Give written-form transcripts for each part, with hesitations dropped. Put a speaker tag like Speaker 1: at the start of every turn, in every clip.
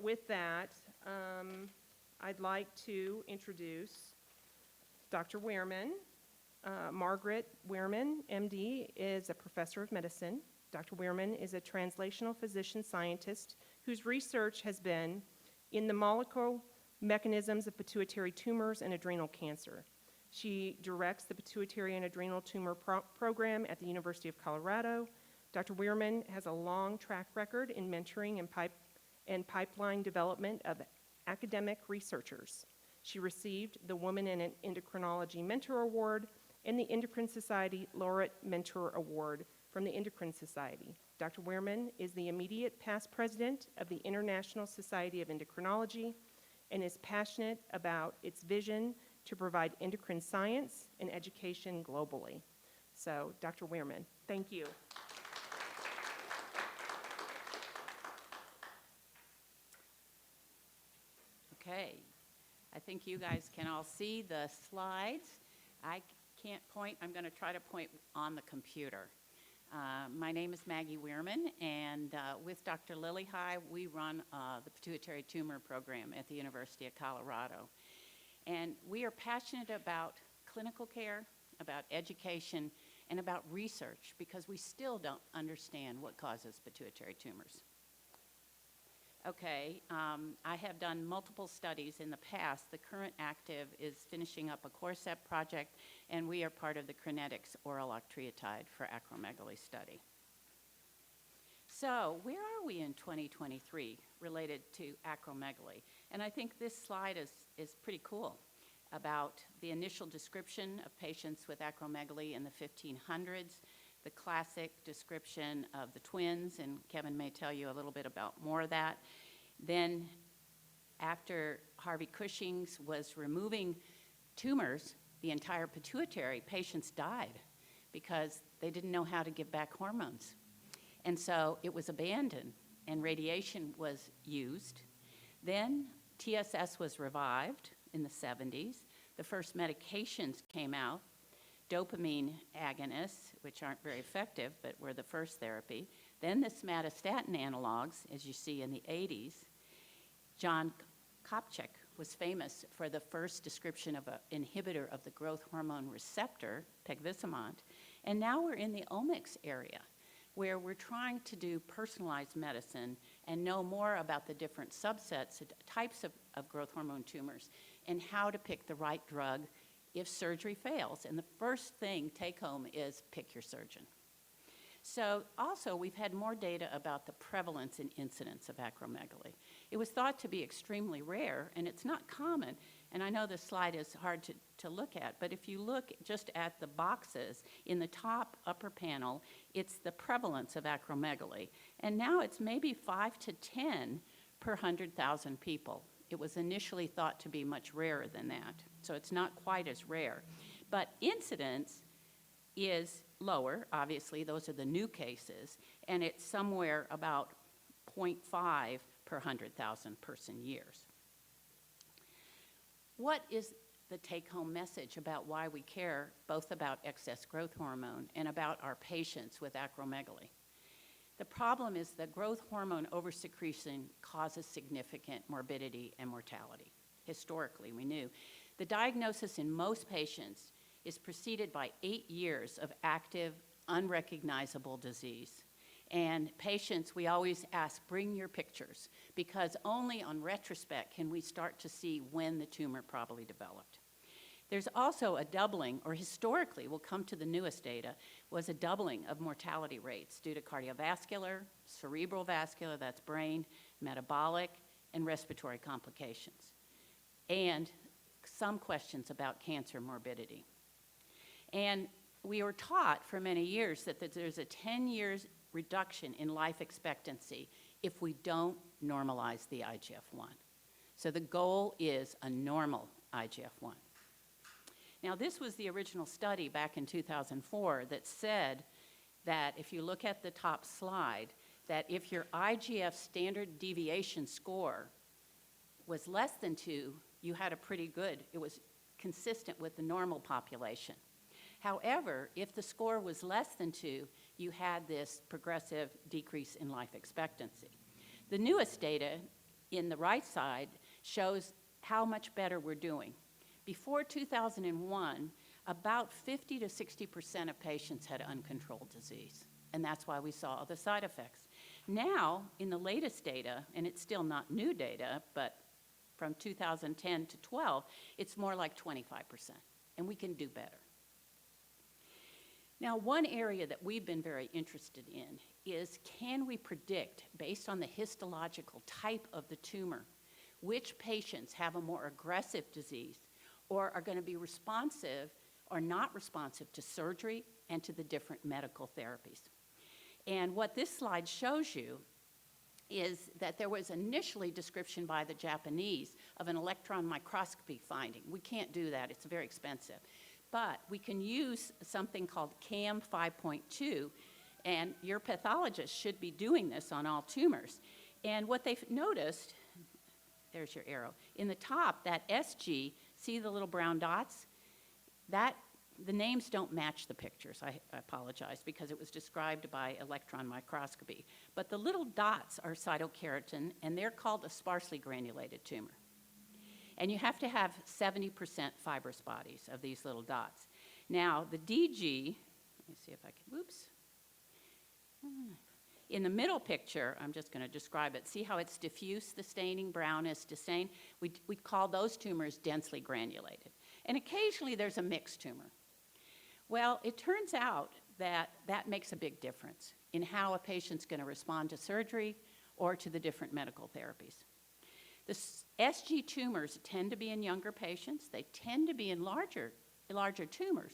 Speaker 1: with that, I'd like to introduce Dr. Wierman. Margaret Wierman, MD, is a professor of medicine. Dr. Wierman is a translational physician scientist whose research has been in the molecular mechanisms of pituitary tumors and adrenal cancer. She directs the pituitary and adrenal tumor program at the University of Colorado. Dr. Wierman has a long track record in mentoring and pipeline development of academic researchers. She received the Woman in Endocrinology Mentor Award and the Endocrine Society Laureate Mentor Award from the Endocrine Society. Dr. Wierman is the immediate past president of the International Society of Endocrinology and is passionate about its vision to provide endocrine science and education globally. So, Dr. Wierman, thank you.
Speaker 2: Okay, I think you guys can all see the slides. I can't point, I'm going to try to point on the computer. My name is Maggie Wierman, and with Dr. Lily High, we run the pituitary tumor program at the University of Colorado. And we are passionate about clinical care, about education, and about research, because we still don't understand what causes pituitary tumors. Okay, I have done multiple studies in the past. The current active is finishing up a Corcept project, and we are part of the Crinetics oral octreotide for acromegaly study. So where are we in 2023 related to acromegaly? And I think this slide is pretty cool about the initial description of patients with acromegaly in the 1500s, the classic description of the twins, and Kevin may tell you a little bit about more of that. Then after Harvey Cushing's was removing tumors, the entire pituitary, patients died because they didn't know how to give back hormones. And so it was abandoned and radiation was used. Then TSS was revived in the 70s. The first medications came out, dopamine agonists, which aren't very effective, but were the first therapy. Then the somatostatin analogs, as you see in the 80s. John Kopchak was famous for the first description of an inhibitor of the growth hormone receptor, pegvisomant. And now we're in the omics area, where we're trying to do personalized medicine and know more about the different subsets, types of growth hormone tumors, and how to pick the right drug if surgery fails. And the first thing, take home, is pick your surgeon. So also, we've had more data about the prevalence and incidence of acromegaly. It was thought to be extremely rare, and it's not common. And I know this slide is hard to look at, but if you look just at the boxes in the top upper panel, it's the prevalence of acromegaly. And now it's maybe 5 to 10 per 100,000 people. It was initially thought to be much rarer than that, so it's not quite as rare. But incidence is lower, obviously, those are the new cases, and it's somewhere about 0.5 per 100,000 person years. What is the take-home message about why we care both about excess growth hormone and about our patients with acromegaly? The problem is that growth hormone oversecretion causes significant morbidity and mortality. Historically, we knew. The diagnosis in most patients is preceded by 8 years of active, unrecognizable disease. And patients, we always ask, bring your pictures, because only on retrospect can we start to see when the tumor probably developed. There's also a doubling, or historically, we'll come to the newest data, was a doubling of mortality rates due to cardiovascular, cerebral vascular, that's brain, metabolic, and respiratory complications. And some questions about cancer morbidity. And we were taught for many years that there's a 10 years reduction in life expectancy if we don't normalize the IGF-1. So the goal is a normal IGF-1. Now, this was the original study back in 2004 that said that if you look at the top slide, that if your IGF standard deviation score was less than 2, you had a pretty good, it was consistent with the normal population. However, if the score was less than 2, you had this progressive decrease in life expectancy. The newest data in the right side shows how much better we're doing. Before 2001, about 50 to 60% of patients had uncontrolled disease, and that's why we saw the side effects. Now, in the latest data, and it's still not new data, but from 2010 to 12, it's more like 25%, and we can do better. Now, one area that we've been very interested in is, can we predict, based on the histological type of the tumor, which patients have a more aggressive disease or are going to be responsive or not responsive to surgery and to the different medical therapies? And what this slide shows you is that there was initially description by the Japanese of an electron microscopy finding. We can't do that, it's very expensive. But we can use something called CAM 5.2, and your pathologist should be doing this on all tumors. And what they've noticed, there's your arrow, in the top, that SG, see the little brown dots? The names don't match the pictures. I apologize, because it was described by electron microscopy. But the little dots are cytokeratin, and they're called a sparsely granulated tumor. And you have to have 70% fibrous bodies of these little dots. Now, the DG, let me see if I can, whoops. In the middle picture, I'm just going to describe it. See how it's diffuse, the staining, brownish, distain? We call those tumors densely granulated. And occasionally there's a mixed tumor. Well, it turns out that that makes a big difference in how a patient's going to respond to surgery or to the different medical therapies. The SG tumors tend to be in younger patients. They tend to be in larger tumors.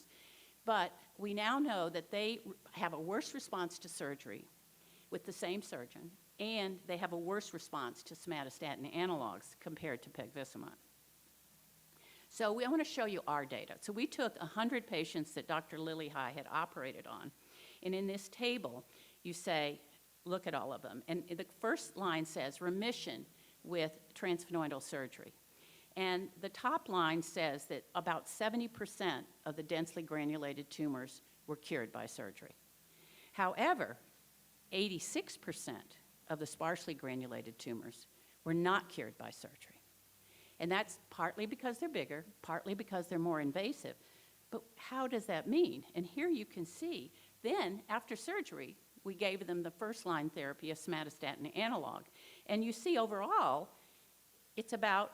Speaker 2: But we now know that they have a worse response to surgery with the same surgeon, and they have a worse response to somatostatin analogs compared to pegvisomant. So I want to show you our data. So we took 100 patients that Dr. Lillihei had operated on, and in this table, you say, look at all of them. And the first line says remission with transphaenoidal surgery. And the top line says that about 70% of the densely granulated tumors were cured by surgery. However, 86% of the sparsely granulated tumors were not cured by surgery. And that's partly because they're bigger, partly because they're more invasive. But how does that mean? And here you can see, then after surgery, we gave them the first-line therapy, a somatostatin analog. And you see overall, it's about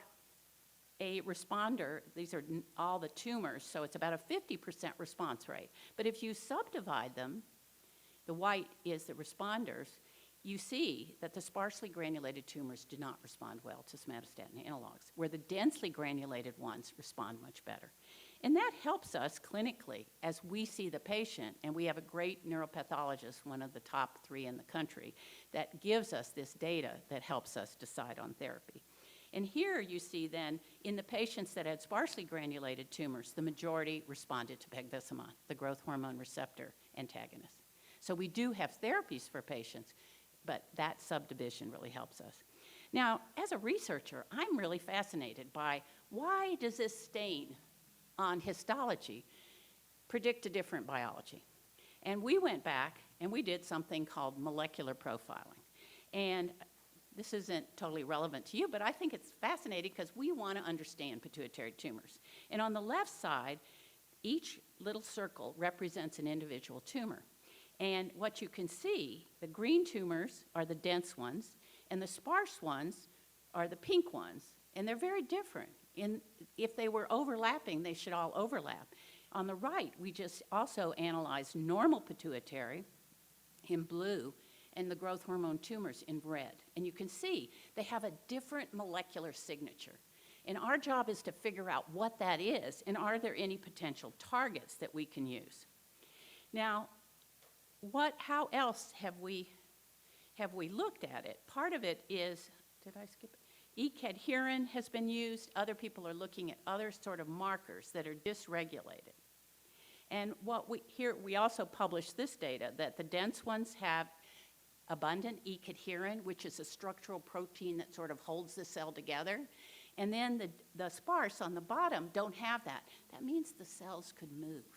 Speaker 2: a responder. These are all the tumors, so it's about a 50% response rate. But if you subdivide them, the white is the responders, you see that the sparsely granulated tumors do not respond well to somatostatin analogs, where the densely granulated ones respond much better. And that helps us clinically as we see the patient, and we have a great neuropathologist, one of the top 3 in the country, that gives us this data that helps us decide on therapy. And here you see then, in the patients that had sparsely granulated tumors, the majority responded to pegvisomant, the growth hormone receptor antagonist. So we do have therapies for patients, but that subdivision really helps us. Now, as a researcher, I'm really fascinated by why does this stain on histology predict a different biology? And we went back and we did something called molecular profiling. And this isn't totally relevant to you, but I think it's fascinating because we want to understand pituitary tumors. And on the left side, each little circle represents an individual tumor. And what you can see, the green tumors are the dense ones, and the sparse ones are the pink ones. And they're very different. If they were overlapping, they should all overlap. On the right, we just also analyzed normal pituitary in blue and the growth hormone tumors in red. And you can see they have a different molecular signature. And our job is to figure out what that is, and are there any potential targets that we can use. Now, how else have we looked at it? Part of it is, did I skip it? E-cadherin has been used. Other people are looking at other sort of markers that are dysregulated. And we also published this data that the dense ones have abundant E-cadherin, which is a structural protein that sort of holds the cell together. And then the sparse on the bottom don't have that. That means the cells could move,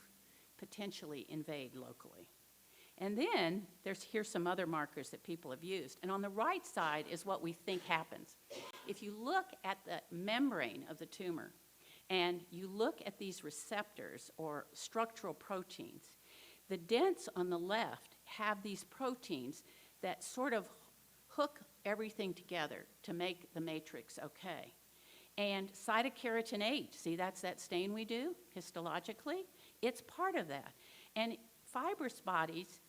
Speaker 2: potentially invade locally. And then here's some other markers that people have used. And on the right side is what we think happens. if you look at the membrane of the tumor and you look at these receptors or structural proteins, the dents on the left have these proteins that sort of hook everything together to make the matrix okay. And cytokeratin 8, see, that's that stain we do histologically. It's part of that. And fibrous bodies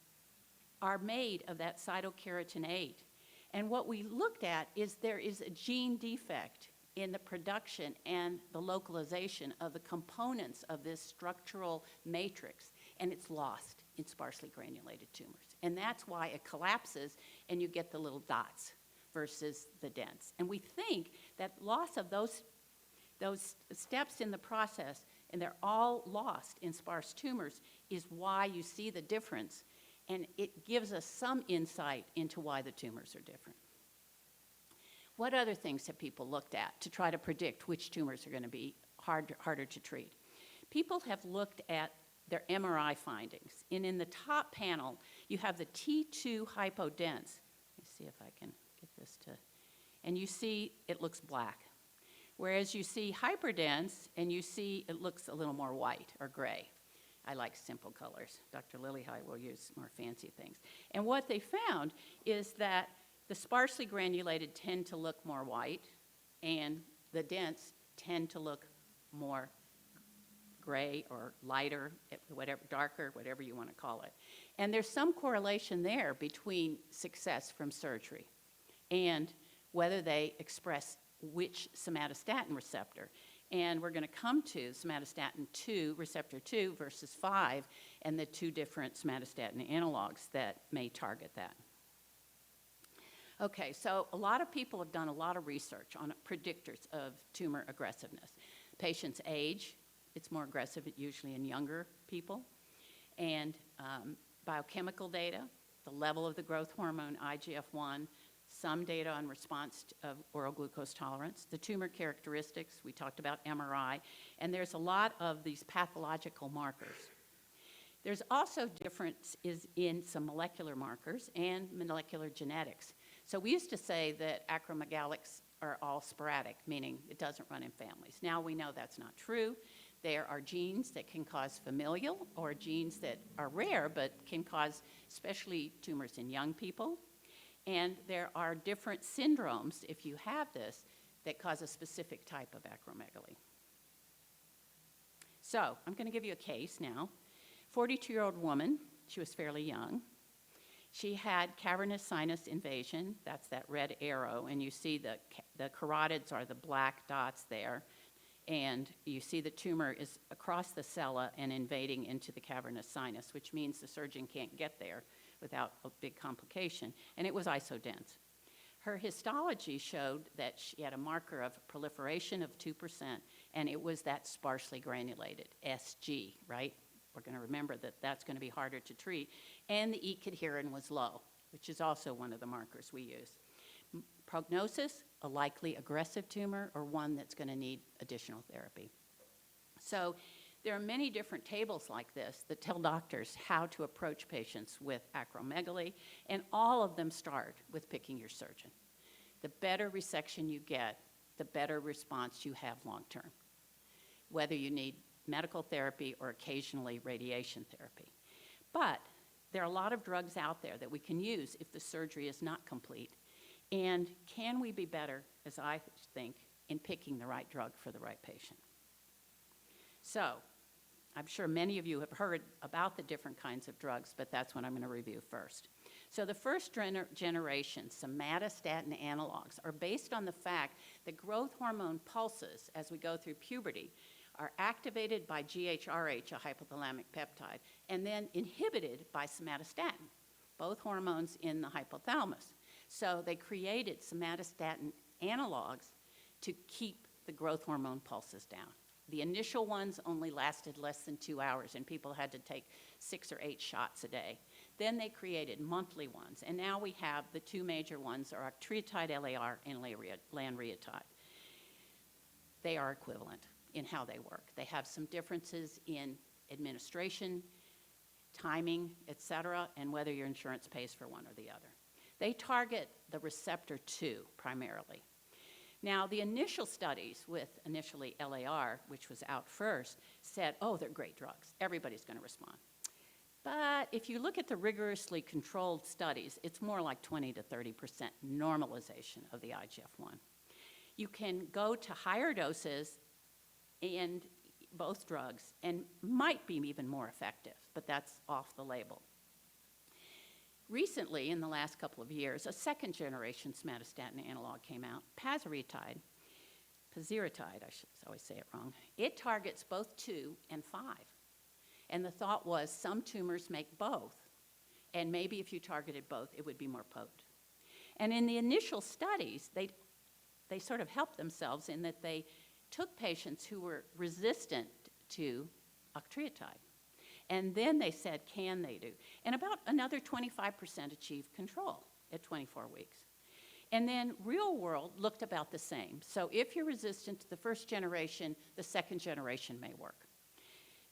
Speaker 2: are made of that cytokeratin 8. And what we looked at is there is a gene defect in the production and the localization of the components of this structural matrix, and it's lost in sparsely granulated tumors. And that's why it collapses and you get the little dots versus the dents. And we think that loss of those steps in the process, and they're all lost in sparse tumors, is why you see the difference. And it gives us some insight into why the tumors are different. What other things have people looked at to try to predict which tumors are going to be harder to treat? People have looked at their MRI findings. And in the top panel, you have the T2 hypodense. Let me see if I can get this to, and you see it looks black. Whereas you see hyperdense, and you see it looks a little more white or gray. I like simple colors. Dr. Lillihei will use more fancy things. And what they found is that the sparsely granulated tend to look more white, and the dense tend to look more gray or lighter, whatever, darker, whatever you want to call it. And there's some correlation there between success from surgery and whether they express which somatostatin receptor. And we're going to come to somatostatin 2, receptor 2 versus 5, and the two different somatostatin analogs that may target that. Okay, so a lot of people have done a lot of research on predictors of tumor aggressiveness. Patient's age, it's more aggressive usually in younger people, and biochemical data, the level of the growth hormone IGF-1, some data on response of oral glucose tolerance, the tumor characteristics, we talked about MRI, and there's a lot of these pathological markers. There's also differences in some molecular markers and molecular genetics. So we used to say that acromegalics are all sporadic, meaning it doesn't run in families. Now we know that's not true. There are genes that can cause familial or genes that are rare but can cause especially tumors in young people. And there are different syndromes, if you have this, that cause a specific type of acromegaly. So I'm going to give you a case now. 42-year-old woman, she was fairly young. She had cavernous sinus invasion, that's that red arrow, and you see the carotids are the black dots there, and you see the tumor is across the sella and invading into the cavernous sinus, which means the surgeon can't get there without a big complication, and it was isodense. Her histology showed that she had a marker of proliferation of 2%, and it was that sparsely granulated, SG, right? We're going to remember that that's going to be harder to treat. And the E-cadherin was low, which is also one of the markers we use. Prognosis, a likely aggressive tumor or one that's going to need additional therapy. So there are many different tables like this that tell doctors how to approach patients with acromegaly, and all of them start with picking your surgeon. The better resection you get, the better response you have long term, whether you need medical therapy or occasionally radiation therapy. But there are a lot of drugs out there that we can use if the surgery is not complete. And can we be better, as I think, in picking the right drug for the right patient? So I'm sure many of you have heard about the different kinds of drugs, but that's what I'm going to review first. So the first generation somatostatin analogs are based on the fact that growth hormone pulses as we go through puberty are activated by GHRH, a hypothalamic peptide, and then inhibited by somatostatin, both hormones in the hypothalamus. So they created somatostatin analogs to keep the growth hormone pulses down. The initial ones only lasted less than 2 hours, and people had to take 6 or 8 shots a day. Then they created monthly ones, and now we have the two major ones are octreotide LAR and lanreotide. They are equivalent in how they work. They have some differences in administration, timing, et cetera, and whether your insurance pays for one or the other. They target the receptor 2 primarily. Now, the initial studies with initially LAR, which was out first, said, oh, they're great drugs. Everybody's going to respond. But if you look at the rigorously controlled studies, it's more like 20 to 30% normalization of the IGF-1. You can go to higher doses and both drugs and might be even more effective, but that's off the label. Recently, in the last couple of years, a second-generation somatostatin analog came out, pasireotide, I should always say it wrong. It targets both 2 and 5. And the thought was some tumors make both, and maybe if you targeted both, it would be more potent. And in the initial studies, they sort of helped themselves in that they took patients who were resistant to octreotide. And then they said, can they do? And about another 25% achieved control at 24 weeks. And then real world looked about the same. So if you're resistant to the first generation, the second generation may work.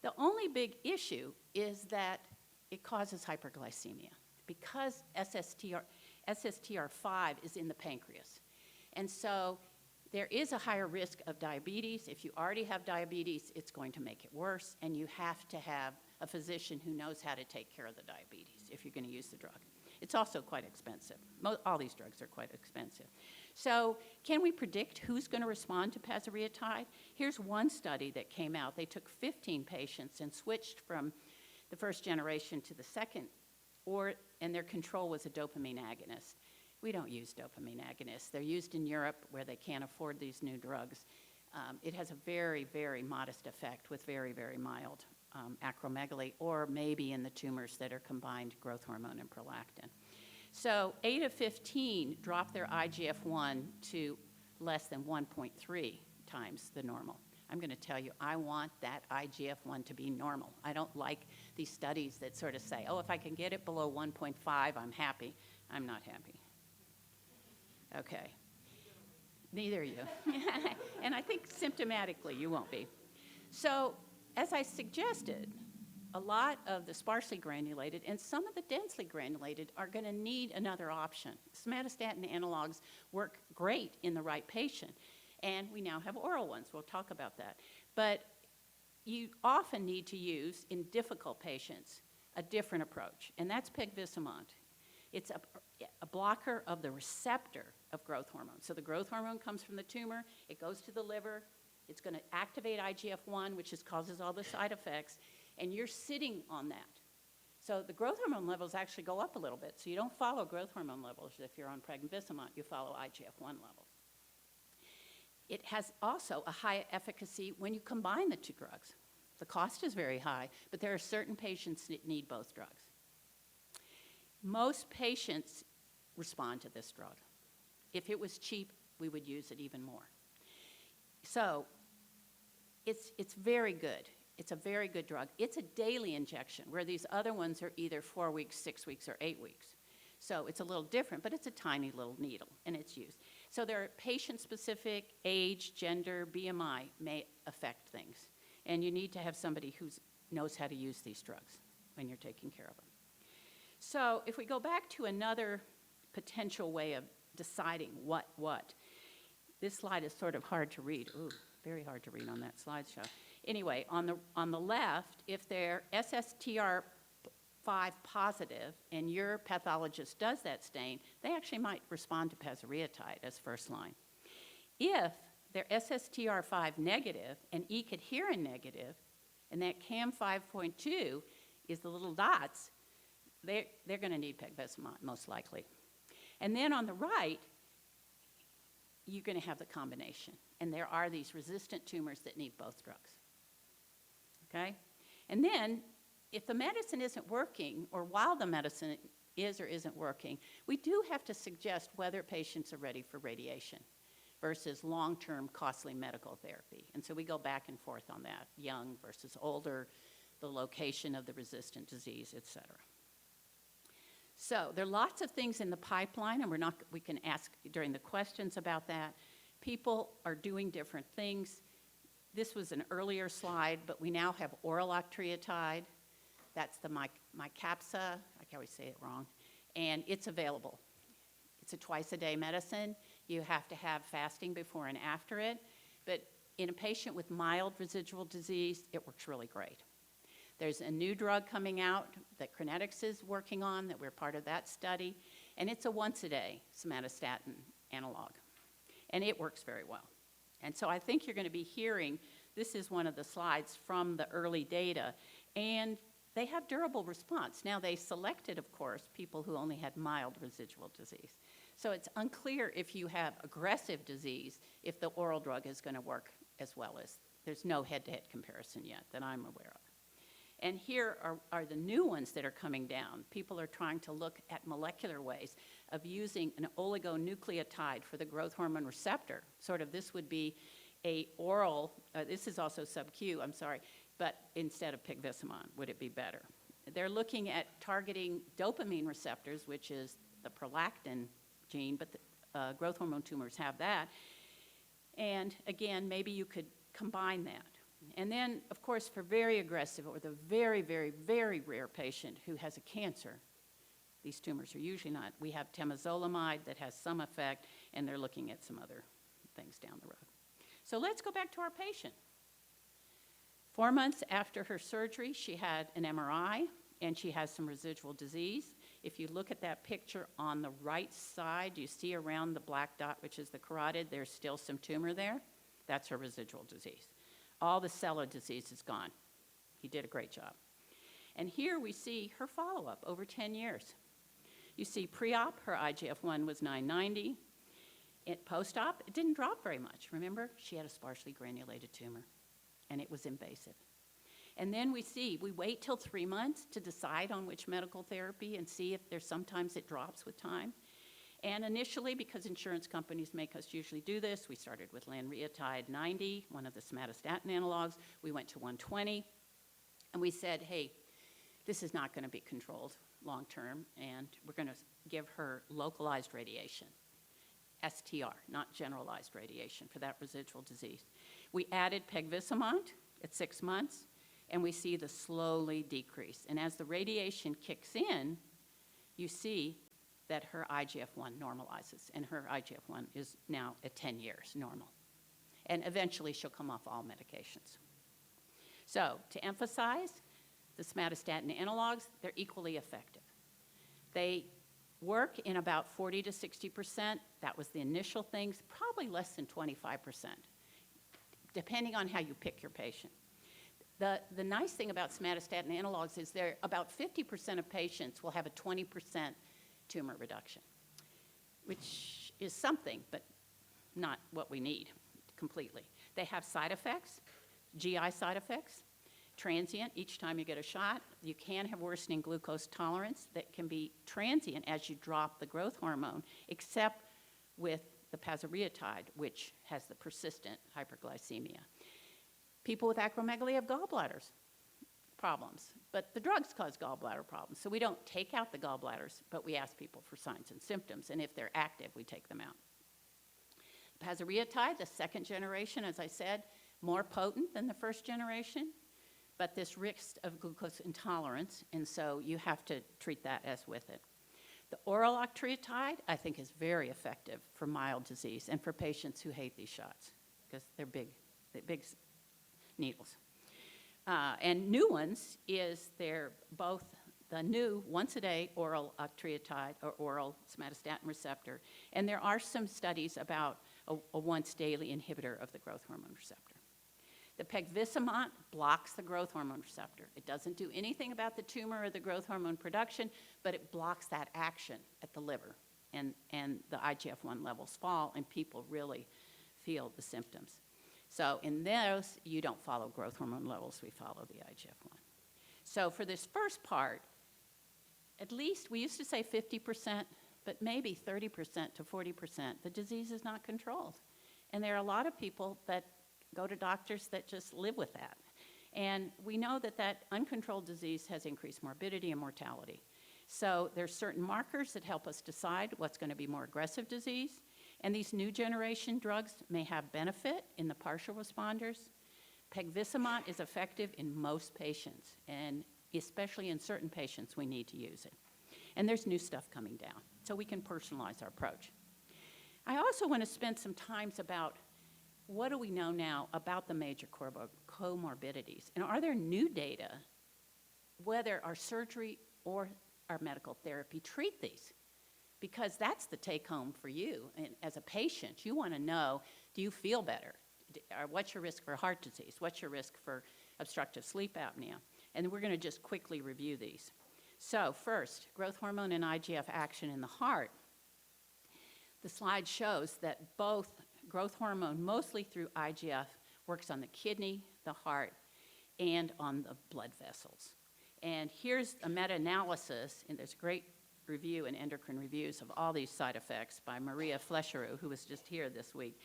Speaker 2: The only big issue is that it causes hyperglycemia because SSTR5 is in the pancreas. And so there is a higher risk of diabetes. If you already have diabetes, it's going to make it worse, and you have to have a physician who knows how to take care of the diabetes if you're going to use the drug. It's also quite expensive. All these drugs are quite expensive. So can we predict who's going to respond to pasireotide? Here's one study that came out. They took 15 patients and switched from the first generation to the second, and their control was a dopamine agonist. We don't use dopamine agonists. They're used in Europe where they can't afford these new drugs. It has a very, very modest effect with very, very mild acromegaly, or maybe in the tumors that are combined growth hormone and prolactin. So 8 of 15 dropped their IGF-1 to less than 1.3 times the normal. I'm going to tell you, I want that IGF-1 to be normal. I don't like these studies that sort of say, oh, if I can get it below 1.5, I'm happy. I'm not happy. Okay. Neither are you. And I think symptomatically you won't be. So, as I suggested, a lot of the sparsely granulated and some of the densely granulated are going to need another option. Somatostatin analogs work great in the right patient, and we now have oral ones. We'll talk about that. But you often need to use, in difficult patients, a different approach, and that's pegvisomant. It's a blocker of the receptor of growth hormone. So the growth hormone comes from the tumor, it goes to the liver, it's going to activate IGF-1, which causes all the side effects, and you're sitting on that. So the growth hormone levels actually go up a little bit. So you don't follow growth hormone levels if you're on pegvisomant, you follow IGF-1 levels. It has also a high efficacy when you combine the two drugs. The cost is very high, but there are certain patients that need both drugs. Most patients respond to this drug. If it was cheap, we would use it even more. So it's very good. It's a very good drug. It's a daily injection, where these other ones are either 4 weeks, 6 weeks, or 8 weeks. So it's a little different, but it's a tiny little needle, and it's used. So there are patient-specific, age, gender, BMI may affect things. And you need to have somebody who knows how to use these drugs when you're taking care of them. So if we go back to another potential way of deciding what, this slide is sort of hard to read. Ooh, very hard to read on that slideshow. Anyway, on the left, if they're SSTR5 positive and your pathologist does that stain, they actually might respond to pasireotide as first line. If they're SSTR5 negative and E-cadherin negative, and that CAM 5.2 is the little dots, they're going to need pegvisomant, most likely. And then on the right, you're going to have the combination. And there are these resistant tumors that need both drugs. Okay? And then, if the medicine isn't working, or while the medicine is or isn't working, we do have to suggest whether patients are ready for radiation versus long-term costly medical therapy. And so we go back and forth on that, young versus older, the location of the resistant disease, et cetera. So there are lots of things in the pipeline, and we can ask during the questions about that. People are doing different things. This was an earlier slide, but we now have oral octreotide. That's the Mycapssa, I can always say it wrong, and it's available. It's a twice-a-day medicine. You have to have fasting before and after it. But in a patient with mild residual disease, it works really great. There's a new drug coming out that Crinetics is working on, that we're part of that study, and it's a once-a-day somatostatin analog, and it works very well. And so I think you're going to be hearing, this is one of the slides from the early data, and they have durable response. Now, they selected, of course, people who only had mild residual disease. So it's unclear if you have aggressive disease, if the oral drug is going to work as well as, there's no head-to-head comparison yet that I'm aware of. And here are the new ones that are coming down. People are trying to look at molecular ways of using an oligonucleotide for the growth hormone receptor. Sort of this would be a oral, this is also sub-Q, I'm sorry, but instead of pegvisomant, would it be better? They're looking at targeting dopamine receptors, which is the prolactin gene, but the growth hormone tumors have that. And again, maybe you could combine that. And then, of course, for very aggressive or the very, very, very rare patient who has a cancer, these tumors are usually not. We have temozolomide that has some effect, and they're looking at some other things down the road. So let's go back to our patient. 4 months after her surgery, she had an MRI, and she has some residual disease. If you look at that picture on the right side, you see around the black dot, which is the carotid, there's still some tumor there. That's her residual disease. All the cellular disease is gone. He did a great job. And here we see her follow-up over 10 years. You see pre-op, her IGF-1 was 990. Post-op, it didn't drop very much. Remember, she had a sparsely granulated tumor, and it was invasive. And then we wait till 3 months to decide on which medical therapy and see if there's sometimes it drops with time. And initially, because insurance companies make us usually do this, we started with lanreotide 90, one of the somatostatin analogs. We went to 120, and we said, hey, this is not going to be controlled long term, and we're going to give her localized radiation, STR, not generalized radiation, for that residual disease. We added pegvisomant at 6 months, and we see the slowly decrease. And as the radiation kicks in, you see that her IGF-1 normalizes, and her IGF-1 is now at 10 years normal. And eventually she'll come off all medications. So to emphasize, the somatostatin analogs, they're equally effective. They work in about 40 to 60%. That was the initial things, probably less than 25%, depending on how you pick your patient. The nice thing about somatostatin analogs is about 50% of patients will have a 20% tumor reduction, which is something, but not what we need completely. They have side effects, GI side effects, transient each time you get a shot. You can have worsening glucose tolerance that can be transient as you drop the growth hormone, except with the pasireotide, which has the persistent hyperglycemia. People with acromegaly have gallbladders problems, but the drugs cause gallbladder problems. So we don't take out the gallbladders, but we ask people for signs and symptoms, and if they're active, we take them out. Pasireotide, the second generation, as I said, more potent than the first generation, but this risk of glucose intolerance, and so you have to treat that as with it. The oral octreotide, I think, is very effective for mild disease and for patients who hate these shots because they're big needles. And new ones is they're both the new once-a-day oral octreotide or oral somatostatin receptor, and there are some studies about a once-daily inhibitor of the growth hormone receptor. The pegvisomant blocks the growth hormone receptor. It doesn't do anything about the tumor or the growth hormone production, but it blocks that action at the liver, and the IGF-1 levels fall, and people really feel the symptoms. So in those, you don't follow growth hormone levels, we follow the IGF-1. So for this first part, at least we used to say 50%, but maybe 30% to 40%, the disease is not controlled. And there are a lot of people that go to doctors that just live with that. And we know that that uncontrolled disease has increased morbidity and mortality. So there's certain markers that help us decide what's going to be more aggressive disease. And these new generation drugs may have benefit in the partial responders. Pegvisomant is effective in most patients, and especially in certain patients, we need to use it. And there's new stuff coming down, so we can personalize our approach. I also want to spend some time about what do we know now about the major comorbidities, and are there new data whether our surgery or our medical therapy treat these? Because that's the take home for you. And as a patient, you want to know, do you feel better? What's your risk for heart disease? What's your risk for obstructive sleep apnea? And we're going to just quickly review these. So first, growth hormone and IGF action in the heart. The slide shows that both growth hormone, mostly through IGF, works on the kidney, the heart, and on the blood vessels. And here's a meta-analysis, and there's a great review in Endocrine Reviews of all these side effects by Maria Flescherow, who was just here this week.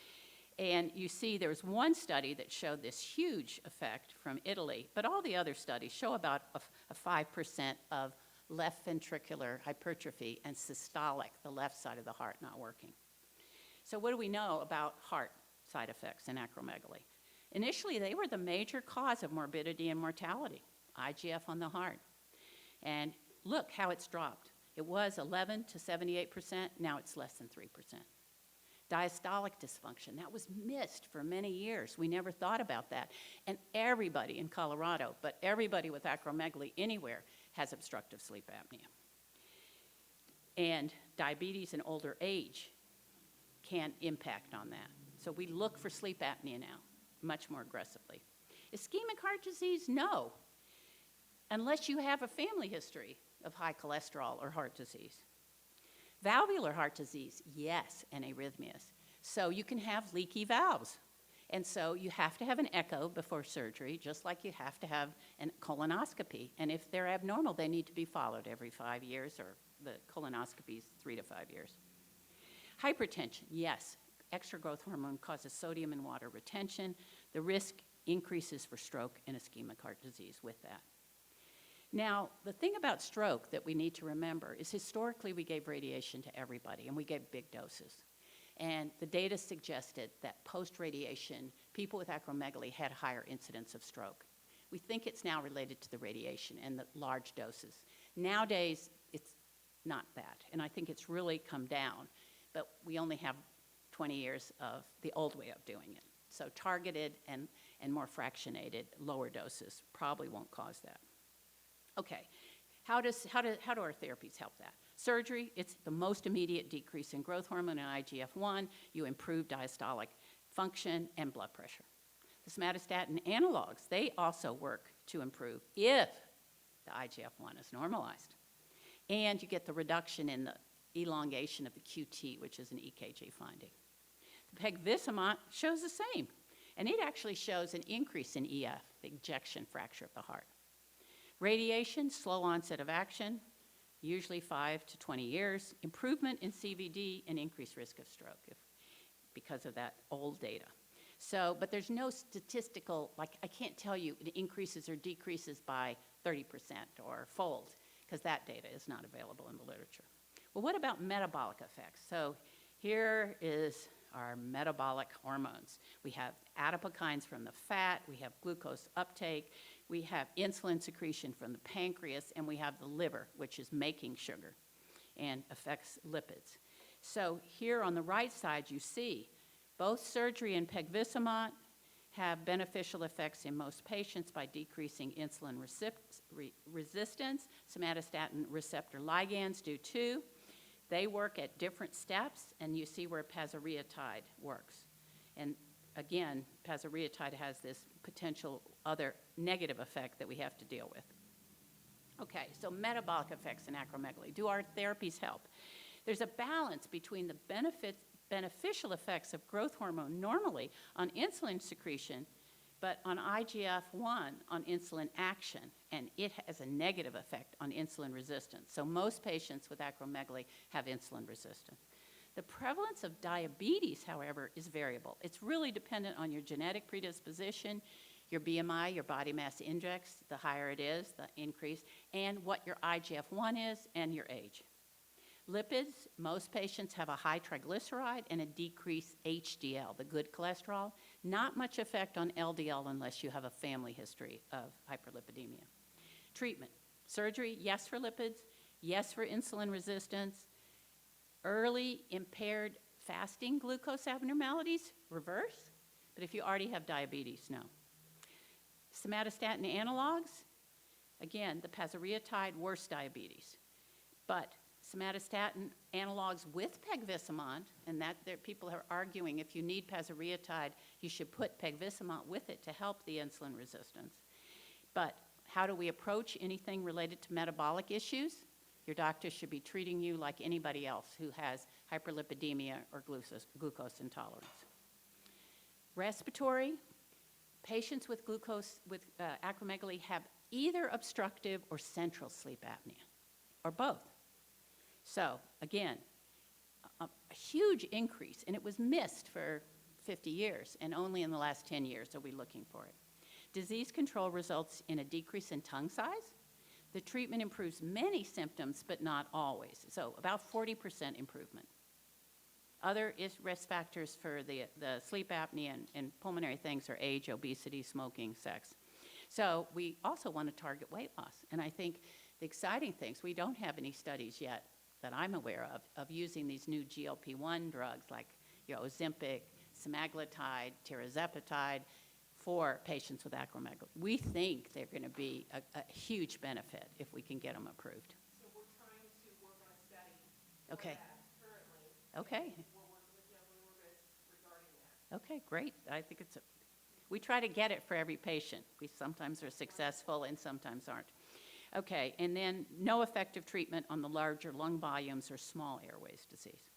Speaker 2: And you see there was one study that showed this huge effect from Italy, but all the other studies show about a 5% of left ventricular hypertrophy and systolic, the left side of the heart not working. So what do we know about heart side effects in acromegaly? Initially, they were the major cause of morbidity and mortality, IGF on the heart. And look how it's dropped. It was 11 to 78%, now it's less than 3%. Diastolic dysfunction, that was missed for many years. We never thought about that. And everybody in Colorado, but everybody with acromegaly anywhere, has obstructive sleep apnea. And diabetes in older age can impact on that. So we look for sleep apnea now, much more aggressively. Ischemic heart disease, no, unless you have a family history of high cholesterol or heart disease. Valvular heart disease, yes, and arrhythmias. So you can have leaky valves. And so you have to have an echo before surgery, just like you have to have a colonoscopy. And if they're abnormal, they need to be followed every 5 years, or the colonoscopy is 3 to 5 years. Hypertension, yes. Extra growth hormone causes sodium and water retention. The risk increases for stroke and ischemic heart disease with that. Now, the thing about stroke that we need to remember is historically we gave radiation to everybody, and we gave big doses. And the data suggested that post-radiation, people with acromegaly had higher incidence of stroke. We think it's now related to the radiation and the large doses. Nowadays, it's not that, and I think it's really come down, but we only have 20 years of the old way of doing it. So targeted and more fractionated, lower doses probably won't cause that. Okay, how do our therapies help that? Surgery, it's the most immediate decrease in growth hormone and IGF-1. You improve diastolic function and blood pressure. The somatostatin analogs, they also work to improve if the IGF-1 is normalized. And you get the reduction in the elongation of the QT, which is an EKG finding. The pegvisomant shows the same, and it actually shows an increase in EF, the ejection fracture of the heart. Radiation, slow onset of action, usually 5 to 20 years, improvement in CVD, and increased risk of stroke because of that old data. So, but there's no statistical, like I can't tell you it increases or decreases by 30% or fold, because that data is not available in the literature. Well, what about metabolic effects? So here is our metabolic hormones. We have adipokines from the fat, we have glucose uptake, we have insulin secretion from the pancreas, and we have the liver, which is making sugar and affects lipids. So here on the right side, you see both surgery and pegvisomant have beneficial effects in most patients by decreasing insulin resistance. Somatostatin receptor ligands do too. They work at different steps, and you see where pasireotide works. And again, pasireotide has this potential other negative effect that we have to deal with. Okay, so metabolic effects in acromegaly. Do our therapies help? There's a balance between the beneficial effects of growth hormone normally on insulin secretion, but on IGF-1 on insulin action, and it has a negative effect on insulin resistance. So most patients with acromegaly have insulin resistance. The prevalence of diabetes, however, is variable. It's really dependent on your genetic predisposition, your BMI, your body mass index, the higher it is, the increase, and what your IGF-1 is and your age. Lipids, most patients have a high triglyceride and a decreased HDL, the good cholesterol. Not much effect on LDL unless you have a family history of hyperlipidemia. Treatment, surgery, yes for lipids, yes for insulin resistance. Early impaired fasting glucose abnormalities, reverse. But if you already have diabetes, no. Somatostatin analogs, again, the pasireotide, worse diabetes. But somatostatin analogs with pegvisomant, and that there, people are arguing if you need pasireotide, you should put pegvisomant with it to help the insulin resistance. But how do we approach anything related to metabolic issues? Your doctor should be treating you like anybody else who has hyperlipidemia or glucose intolerance. Respiratory, patients with acromegaly have either obstructive or central sleep apnea, or both. So again, a huge increase, and it was missed for 50 years, and only in the last 10 years are we looking for it. Disease control results in a decrease in tongue size. The treatment improves many symptoms, but not always. So about 40% improvement. Other risk factors for the sleep apnea and pulmonary things are age, obesity, smoking, sex. So we also want to target weight loss. And I think the exciting things, we don't have any studies yet that I'm aware of using these new GLP-1 drugs like Ozempic, semaglutide, tirzepatide, for patients with acromegaly. We think they're going to be a huge benefit if we can get them approved.
Speaker 1: So we're trying to work on a study
Speaker 2: Okay.
Speaker 1: currently.
Speaker 2: Okay.
Speaker 1: We're working with Novo Nordisk regarding that.
Speaker 2: Okay, great. I think we try to get it for every patient. We sometimes are successful and sometimes aren't. Okay, and then no effective treatment on the larger lung volumes or small airways disease.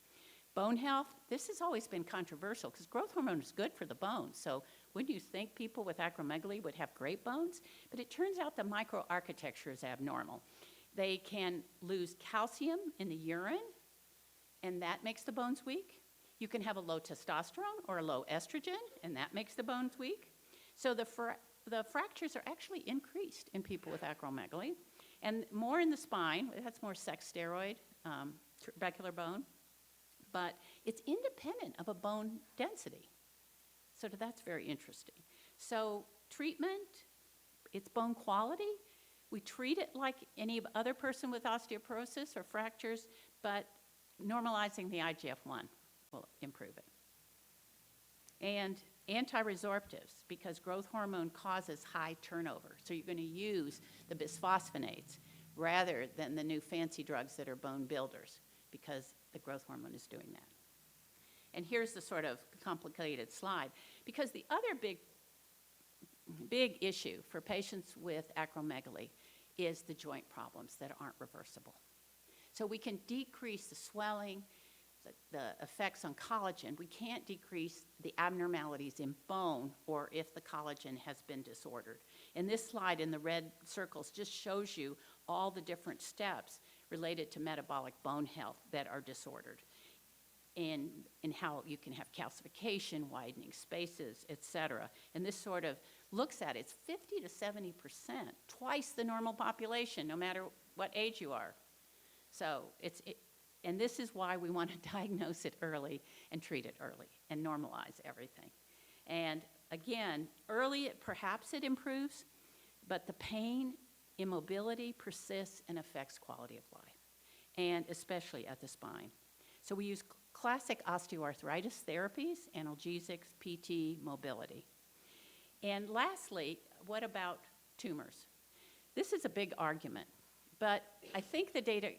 Speaker 2: Bone health, this has always been controversial because growth hormone is good for the bones. So wouldn't you think people with acromegaly would have great bones? But it turns out the microarchitecture is abnormal. They can lose calcium in the urine, and that makes the bones weak. You can have a low testosterone or a low estrogen, and that makes the bones weak. So the fractures are actually increased in people with acromegaly, and more in the spine. That's more sex steroid, trabecular bone. But it's independent of a bone density. So that's very interesting. So treatment, it's bone quality. We treat it like any other person with osteoporosis or fractures, but normalizing the IGF-1 will improve it. And anti-resorptives, because growth hormone causes high turnover. So you're going to use the bisphosphonates rather than the new fancy drugs that are bone builders, because the growth hormone is doing that. And here's the sort of complicated slide, because the other big issue for patients with acromegaly is the joint problems that aren't reversible. So we can decrease the swelling, the effects on collagen. We can't decrease the abnormalities in bone or if the collagen has been disordered. And this slide in the red circles just shows you all the different steps related to metabolic bone health that are disordered, and how you can have calcification, widening spaces, et cetera. And this sort of looks at it. It's 50 to 70%, twice the normal population, no matter what age you are. So and this is why we want to diagnose it early and treat it early and normalize everything. And again, early, perhaps it improves, but the pain, immobility persists and affects quality of life, and especially at the spine. So we use classic osteoarthritis therapies, analgesics, PT, mobility. And lastly, what about tumors? This is a big argument, but I think the data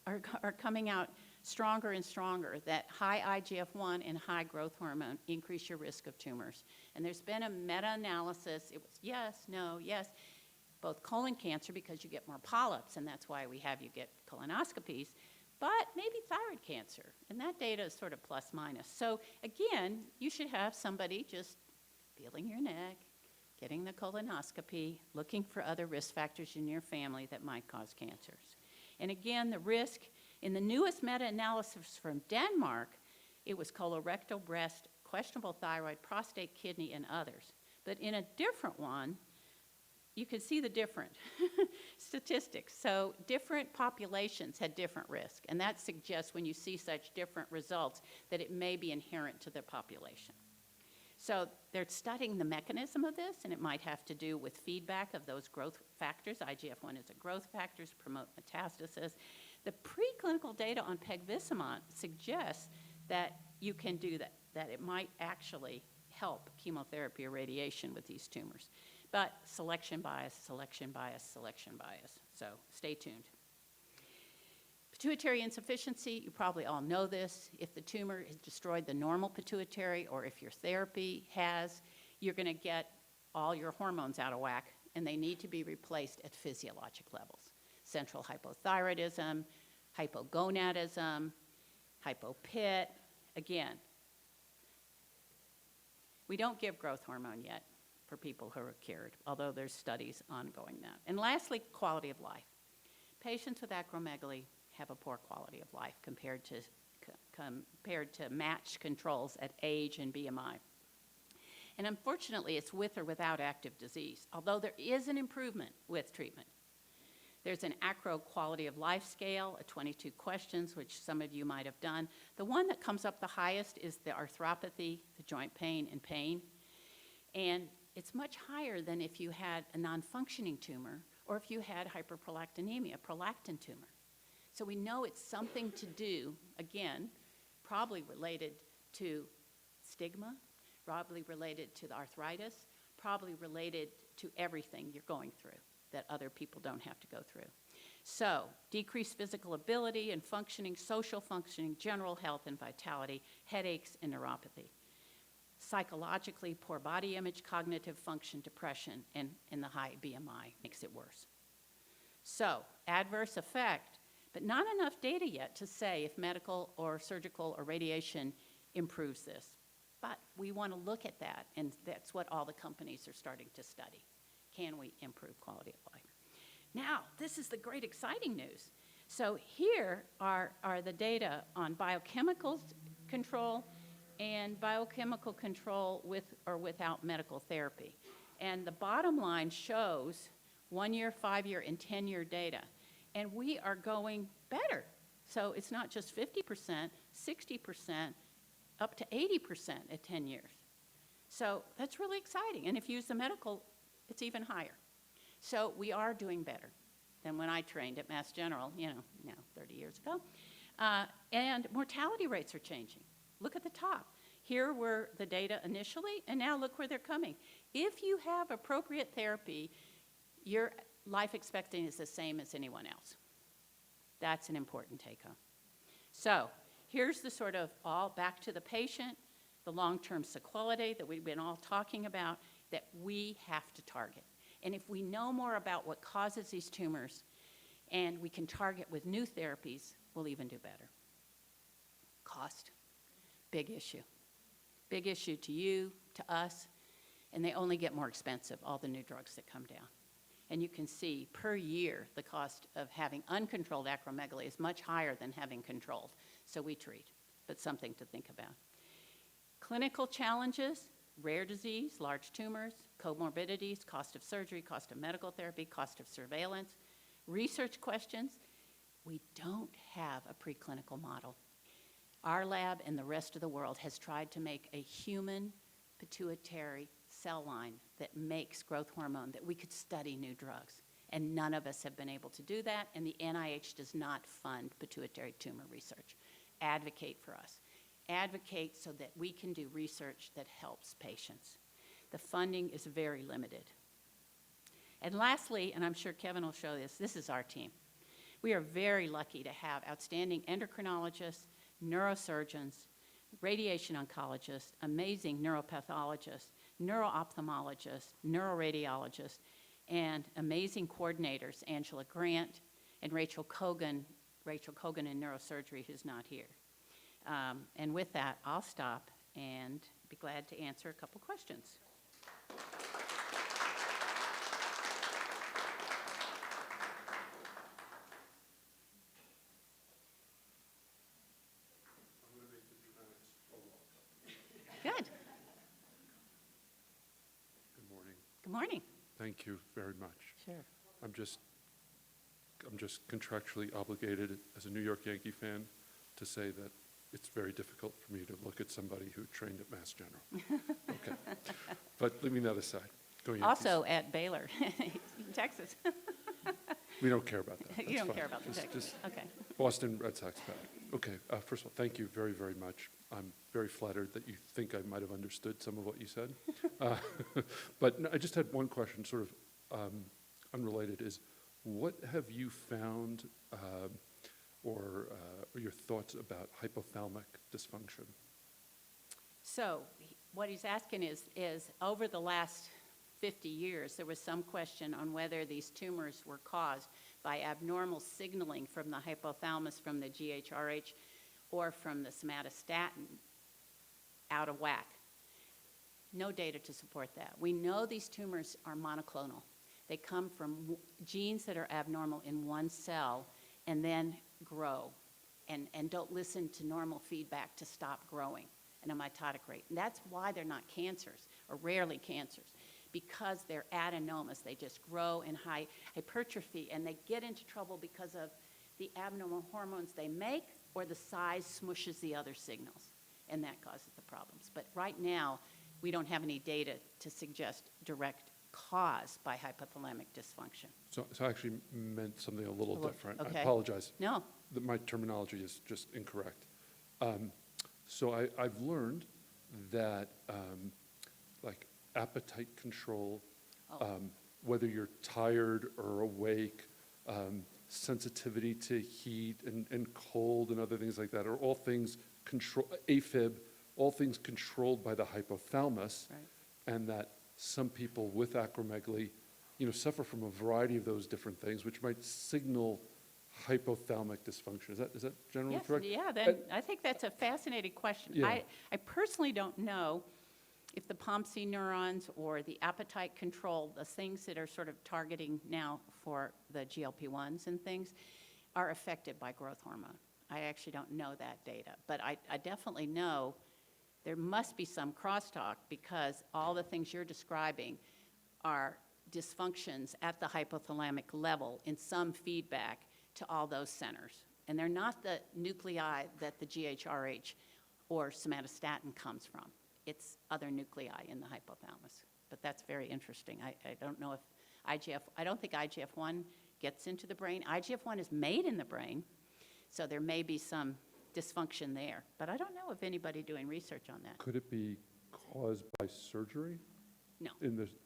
Speaker 2: are coming out stronger and stronger that high IGF-1 and high growth hormone increase your risk of tumors. And there's been a meta-analysis. It was yes, no, yes. Both colon cancer, because you get more polyps, and that's why we have you get colonoscopies, but maybe thyroid cancer, and that data is sort of plus minus. So again, you should have somebody just feeling your neck, getting the colonoscopy, looking for other risk factors in your family that might cause cancers. And again, the risk, in the newest meta-analysis from Denmark, it was colorectal, breast, questionable thyroid, prostate, kidney, and others. But in a different one, you can see the different statistics. So different populations had different risk, and that suggests when you see such different results that it may be inherent to the population. So they're studying the mechanism of this, and it might have to do with feedback of those growth factors. IGF-1 is a growth factor to promote metastasis. The preclinical data on pegvisomant suggests that you can do that, that it might actually help chemotherapy or radiation with these tumors. But selection bias, selection bias, selection bias. So stay tuned. Pituitary insufficiency, you probably all know this. If the tumor has destroyed the normal pituitary, or if your therapy has, you're going to get all your hormones out of whack, and they need to be replaced at physiologic levels. Central hypothyroidism, hypogonadism, hypopit. Again, we don't give growth hormone yet for people who are cured, although there's studies ongoing now. And lastly, quality of life. Patients with acromegaly have a poor quality of life compared to matched controls at age and BMI. And unfortunately, it's with or without active disease, although there is an improvement with treatment. There's an acro quality of life scale, 22 questions, which some of you might have done. The one that comes up the highest is the arthropathy, the joint pain and pain. And it's much higher than if you had a non-functioning tumor or if you had hyperprolactinemia, prolactin tumor. So we know it's something to do, again, probably related to stigma, probably related to the arthritis, probably related to everything you're going through that other people don't have to go through. So decreased physical ability and functioning, social functioning, general health and vitality, headaches and neuropathy. Psychologically, poor body image, cognitive function, depression, and the high BMI makes it worse. So adverse effect, but not enough data yet to say if medical or surgical or radiation improves this. But we want to look at that, and that's what all the companies are starting to study. Can we improve quality of life? Now, this is the great exciting news. So here are the data on biochemical control and biochemical control with or without medical therapy. And the bottom line shows 1-year, 5-year, and 10-year data. And we are going better. So it's not just 50%, 60%, up to 80% at 10 years. So that's really exciting. And if you use the medical, it's even higher. So we are doing better than when I trained at Mass General, 30 years ago. And mortality rates are changing. Look at the top. Here were the data initially, and now look where they're coming. If you have appropriate therapy, your life expectancy is the same as anyone else. That's an important take-home. So here's the sort of all back to the patient, the long-term sequelae that we've been all talking about that we have to target. And if we know more about what causes these tumors and we can target with new therapies, we'll even do better. Cost, big issue. Big issue to you, to us, and they only get more expensive, all the new drugs that come down. And you can see per year the cost of having uncontrolled acromegaly is much higher than having controlled. So we treat, but something to think about. Clinical challenges, rare disease, large tumors, comorbidities, cost of surgery, cost of medical therapy, cost of surveillance. Research questions, we don't have a preclinical model. Our lab and the rest of the world has tried to make a human pituitary cell line that makes growth hormone that we could study new drugs. And none of us have been able to do that, and the NIH does not fund pituitary tumor research. Advocate for us. Advocate so that we can do research that helps patients. The funding is very limited. And lastly, and I'm sure Kevin will show this is our team. We are very lucky to have outstanding endocrinologists, neurosurgeons, radiation oncologists, amazing neuropathologists, neuro-ophthalmologists, neuroradiologists, and amazing coordinators, Angela Grant and Rachel Kogan in neurosurgery, who's not here. And with that, I'll stop and be glad to answer a couple questions. Good.
Speaker 3: Good morning.
Speaker 2: Good morning.
Speaker 3: Thank you very much.
Speaker 2: Sure.
Speaker 3: I'm just contractually obligated as a New York Yankee fan to say that it's very difficult for me to look at somebody who trained at Mass General. Okay. But leaving that aside, go Yankees.
Speaker 2: Also at Baylor in Texas.
Speaker 3: We don't care about that.
Speaker 2: You
Speaker 3: That's
Speaker 2: don't
Speaker 3: fine.
Speaker 2: care about the Texas.
Speaker 3: Just
Speaker 2: Okay.
Speaker 3: Boston Red Sox bad. Okay. First of all, thank you very, very much. I'm very flattered that you think I might have understood some of what you said. But no, I just had one question, sort of unrelated, is what have you found or your thoughts about hypothalamic dysfunction?
Speaker 2: So what he's asking is over the last 50 years, there was some question on whether these tumors were caused by abnormal signaling from the hypothalamus, from the GHRH, or from the somatostatin out of whack. No data to support that. We know these tumors are monoclonal. They come from genes that are abnormal in one cell and then grow and don't listen to normal feedback to stop growing at a mitotic rate. And that's why they're not cancers, or rarely cancers, because they're adenomas. They just grow in hypertrophy, and they get into trouble because of the abnormal hormones they make, or the size smushes the other signals, and that causes the problems. But right now, we don't have any data to suggest direct cause by hypothalamic dysfunction.
Speaker 3: So I actually meant something a little different.
Speaker 2: Okay.
Speaker 3: I apologize.
Speaker 2: No.
Speaker 3: My terminology is just incorrect. So I've learned that like appetite control, whether you're tired or awake, sensitivity to heat and cold and other things like that are all things AFib, all things controlled by the hypothalamus,
Speaker 2: Right.
Speaker 3: and that some people with acromegaly, suffer from a variety of those different things, which might signal hypothalamic dysfunction. Is that generally
Speaker 2: Yes,
Speaker 3: correct?
Speaker 2: yeah, I think that's a fascinating question.
Speaker 3: Yeah.
Speaker 2: I personally don't know if the POMC neurons or the appetite control, the things that are sort of targeting now for the GLP-1s and things, are affected by growth hormone. I actually don't know that data, but I definitely know there must be some crosstalk, because all the things you're describing are dysfunctions at the hypothalamic level in some feedback to all those centers. And they're not the nuclei that the GHRH or somatostatin comes from. It's other nuclei in the hypothalamus. But that's very interesting. I don't know if I don't think IGF-1 gets into the brain. IGF-1 is made in the brain, so there may be some dysfunction there. But I don't know of anybody doing research on that.
Speaker 3: Could it be caused by surgery?
Speaker 2: No.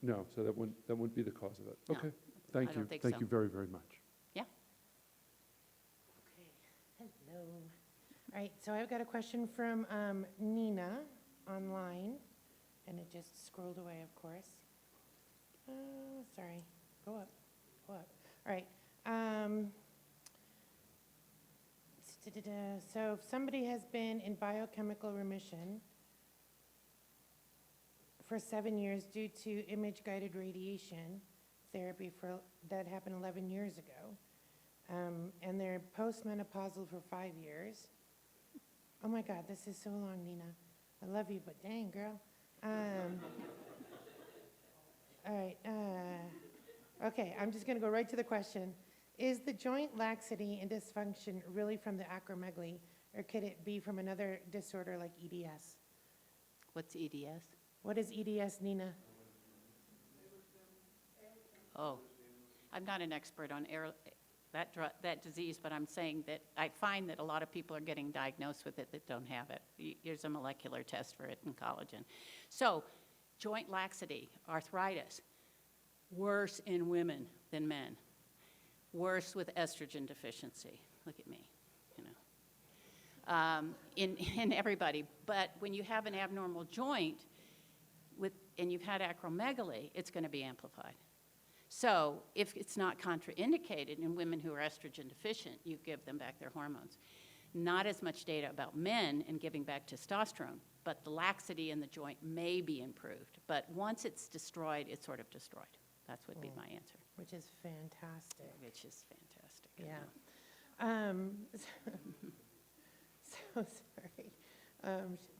Speaker 3: No, so that wouldn't be the cause of it.
Speaker 2: No,
Speaker 3: Okay, thank
Speaker 2: I
Speaker 3: you.
Speaker 2: don't think
Speaker 3: Thank
Speaker 2: so.
Speaker 3: you very, very much.
Speaker 2: Yeah?
Speaker 4: Okay, hello. All right, so I've got a question from Nina online, and it just scrolled away, of course. Sorry, go up. All right. So if somebody has been in biochemical remission for 7 years due to image-guided radiation therapy that happened 11 years ago, and they're postmenopausal for 5 years. Oh my God, this is so long, Nina. I love you, but dang, girl. All right. Okay, I'm just going to go right to the question. Is the joint laxity and dysfunction really from the acromegaly, or could it be from another disorder like EDS?
Speaker 2: What's EDS?
Speaker 4: What is EDS, Nina?
Speaker 2: Oh, I'm not an expert on that disease, but I'm saying that I find that a lot of people are getting diagnosed with it that don't have it. Here's a molecular test for it in collagen. So, joint laxity, arthritis, worse in women than men. Worse with estrogen deficiency. Look at me, in everybody. But when you have an abnormal joint and you've had acromegaly, it's going to be amplified. So if it's not contraindicated in women who are estrogen deficient, you give them back their hormones. Not as much data about men and giving back testosterone, but the laxity in the joint may be improved. But once it's destroyed, it's sort of destroyed. That would be my answer.
Speaker 4: Which is fantastic.
Speaker 2: Which is fantastic. I
Speaker 4: Yeah.
Speaker 2: know.
Speaker 4: So sorry.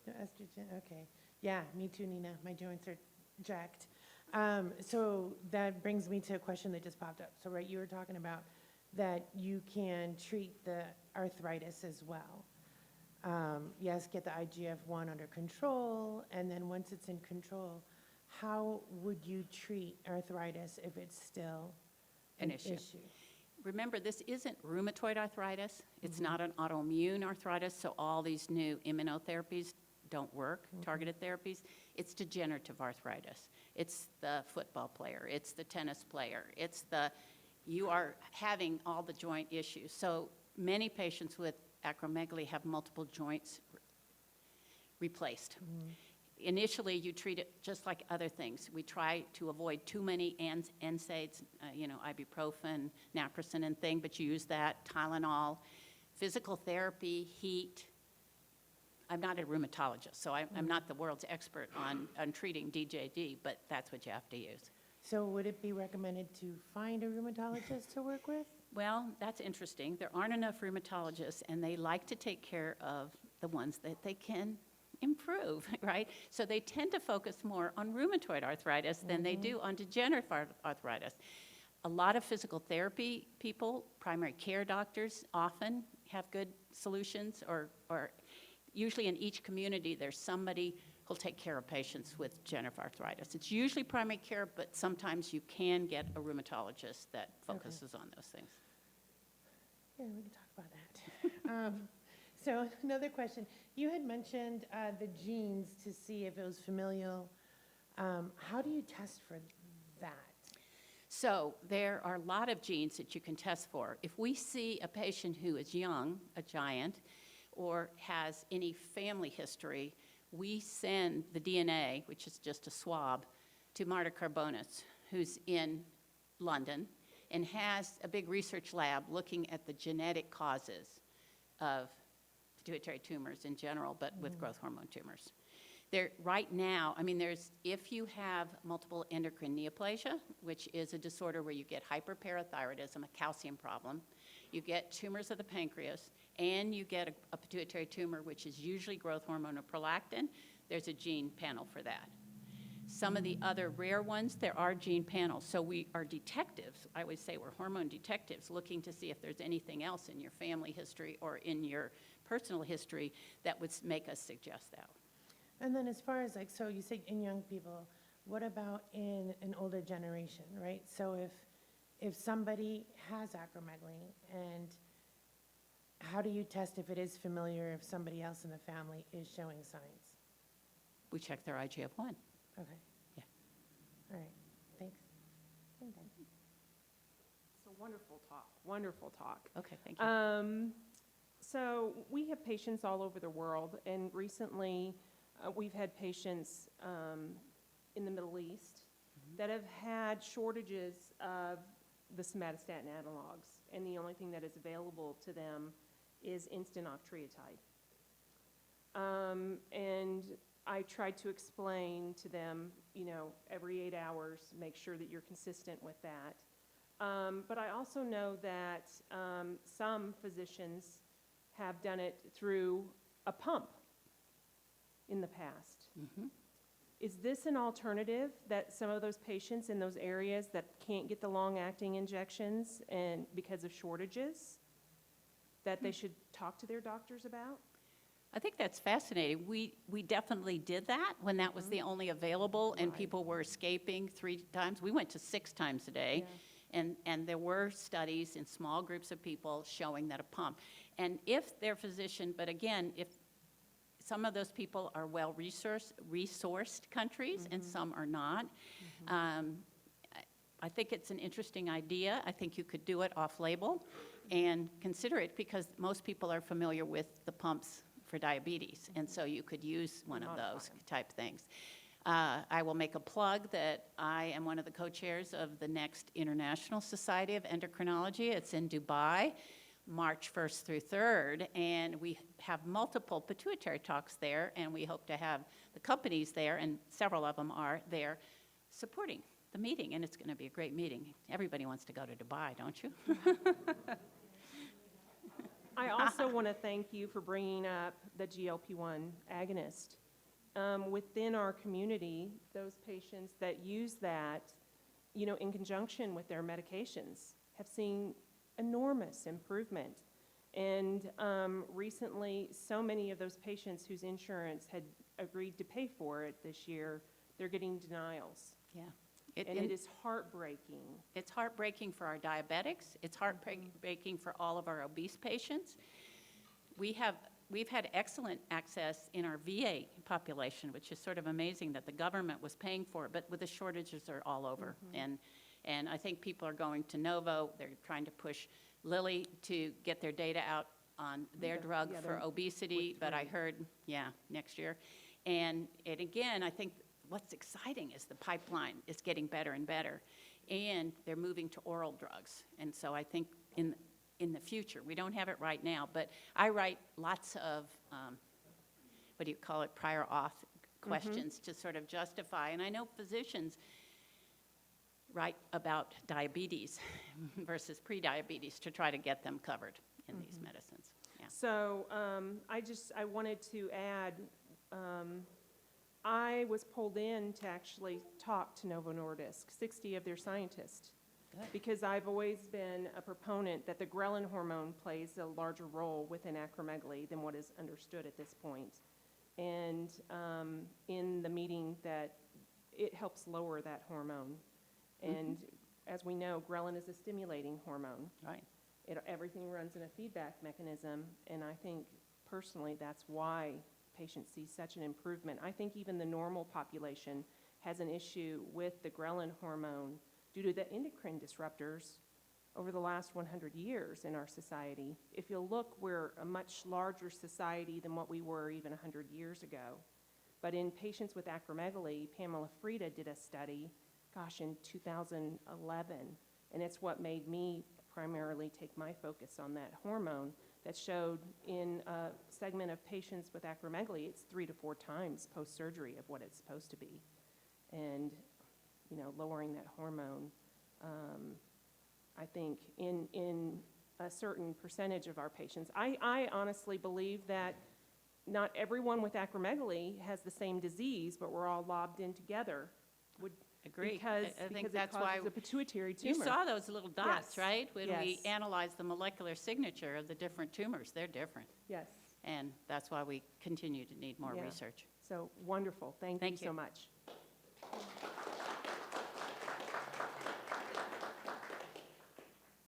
Speaker 4: Estrogen, okay. Yeah, me too, Nina. My joints are jacked. So that brings me to a question that just popped up. So, right, you were talking about that you can treat the arthritis as well. Yes, get the IGF-1 under control, and then once it's in control, how would you treat arthritis if it's still
Speaker 2: An
Speaker 4: an
Speaker 2: issue.
Speaker 4: issue?
Speaker 2: Remember, this isn't rheumatoid arthritis. It's not an autoimmune arthritis, so all these new immunotherapies don't work, targeted therapies. It's degenerative arthritis. It's the football player. It's the tennis player. You are having all the joint issues. So many patients with acromegaly have multiple joints replaced. Initially, you treat it just like other things. We try to avoid too many NSAIDs, ibuprofen, naproxen and thing, but you use that, Tylenol, physical therapy, heat. I'm not a rheumatologist, so I'm not the world's expert on treating DJD, but that's what you have to use.
Speaker 4: So would it be recommended to find a rheumatologist to work with?
Speaker 2: Well, that's interesting. There aren't enough rheumatologists, and they like to take care of the ones that they can improve, right? So they tend to focus more on rheumatoid arthritis than they do on degenerative arthritis. A lot of physical therapy people, primary care doctors, often have good solutions, or usually in each community there's somebody who'll take care of patients with degenerative arthritis. It's usually primary care, but sometimes you can get a rheumatologist that focuses on those things.
Speaker 4: Yeah, we can talk about that. So another question. You had mentioned the genes to see if it was familial. How do you test for that?
Speaker 2: So there are a lot of genes that you can test for. If we see a patient who is young, a giant, or has any family history, we send the DNA, which is just a swab, to Marta Carbonis, who's in London and has a big research lab looking at the genetic causes of pituitary tumors in general, but with growth hormone tumors. Right now, if you have multiple endocrine neoplasia, which is a disorder where you get hyperparathyroidism, a calcium problem, you get tumors of the pancreas, and you get a pituitary tumor, which is usually growth hormone or prolactin, there's a gene panel for that. Some of the other rare ones, there are gene panels. So we are detectives. I always say we're hormone detectives, looking to see if there's anything else in your family history or in your personal history that would make us suggest that.
Speaker 4: And then as far as so you say in young people, what about in an older generation, right? So if somebody has acromegaly, and how do you test if it is familiar, if somebody else in the family is showing signs?
Speaker 2: We check their IGF-1.
Speaker 4: Okay.
Speaker 2: Yeah.
Speaker 4: All right, thanks.
Speaker 1: So wonderful talk.
Speaker 2: Okay, thank you.
Speaker 1: So we have patients all over the world, and recently we've had patients in the Middle East that have had shortages of the somatostatin analogs, and the only thing that is available to them is instant octreotide. And I tried to explain to them, every 8 hours, make sure that you're consistent with that. But I also know that some physicians have done it through a pump in the past. Is this an alternative that some of those patients in those areas that can't get the long-acting injections and because of shortages, that they should talk to their doctors about?
Speaker 2: I think that's fascinating. We definitely did that when that was the only available, and people were escaping 3 times. We went to 6 times a day.
Speaker 1: Yeah.
Speaker 2: And there were studies in small groups of people showing that a pump. And if their physician, but again, if some of those people are well-resourced countries and some are not, I think it's an interesting idea. I think you could do it off-label and consider it, because most people are familiar with the pumps for diabetes, and so you could use one of those type things. I will make a plug that I am one of the co-chairs of the next International Society of Endocrinology. It's in Dubai, March 1st through 3rd, and we have multiple pituitary talks there, and we hope to have the companies there, and several of them are there, supporting the meeting, and it's going to be a great meeting. Everybody wants to go to Dubai, don't you?
Speaker 1: I also want to thank you for bringing up the GLP-1 agonist. Within our community, those patients that use that, in conjunction with their medications, have seen enormous improvement. And recently, so many of those patients whose insurance had agreed to pay for it this year, they're getting denials.
Speaker 2: Yeah.
Speaker 1: And it is heartbreaking.
Speaker 2: It's heartbreaking for our diabetics. It's heartbreaking for all of our obese patients. We've had excellent access in our VA population, which is sort of amazing that the government was paying for it, but with the shortages are all over. And I think people are going to Novo. They're trying to push Lilly to get their data out on their drug
Speaker 1: yeah,
Speaker 2: for
Speaker 1: they're
Speaker 2: obesity, but I heard, next year. And again, I think what's exciting is the pipeline is getting better and better, and they're moving to oral drugs. And so I think in the future, we don't have it right now, but I write lots of, what do you call it, prior auth questions to sort of justify. And I know physicians write about diabetes versus pre-diabetes to try to get them covered in these medicines. Yeah.
Speaker 1: So I wanted to add, I was pulled in to actually talk to Novo Nordisk, 60 of their scientists,
Speaker 2: Good.
Speaker 1: because I've always been a proponent that the ghrelin hormone plays a larger role within acromegaly than what is understood at this point. And in the meeting that it helps lower that hormone. And as we know, ghrelin is a stimulating hormone.
Speaker 2: Right.
Speaker 1: Everything runs in a feedback mechanism, and I think personally that's why patients see such an improvement. I think even the normal population has an issue with the ghrelin hormone due to the endocrine disruptors over the last 100 years in our society. If you'll look, we're a much larger society than what we were even 100 years ago. But in patients with acromegaly, Pamela Frieda did a study, in 2011, and it's what made me primarily take my focus on that hormone, that showed in a segment of patients with acromegaly, it's 3 to 4 times post-surgery of what it's supposed to be. And, lowering that hormone, I think in a certain percentage of our patients. I honestly believe that not everyone with acromegaly has the same disease, but we're all lobbed in together.
Speaker 2: Agree.
Speaker 1: Because
Speaker 2: I think
Speaker 1: it
Speaker 2: that's
Speaker 1: causes
Speaker 2: why
Speaker 1: a pituitary tumor.
Speaker 2: you saw those little dots,
Speaker 1: Yes.
Speaker 2: right? When we
Speaker 1: Yes.
Speaker 2: analyzed the molecular signature of the different tumors, they're different.
Speaker 1: Yes.
Speaker 2: And that's why we continue to need more
Speaker 1: Yeah.
Speaker 2: research.
Speaker 1: So wonderful. Thank you
Speaker 2: Thank you.
Speaker 1: so much.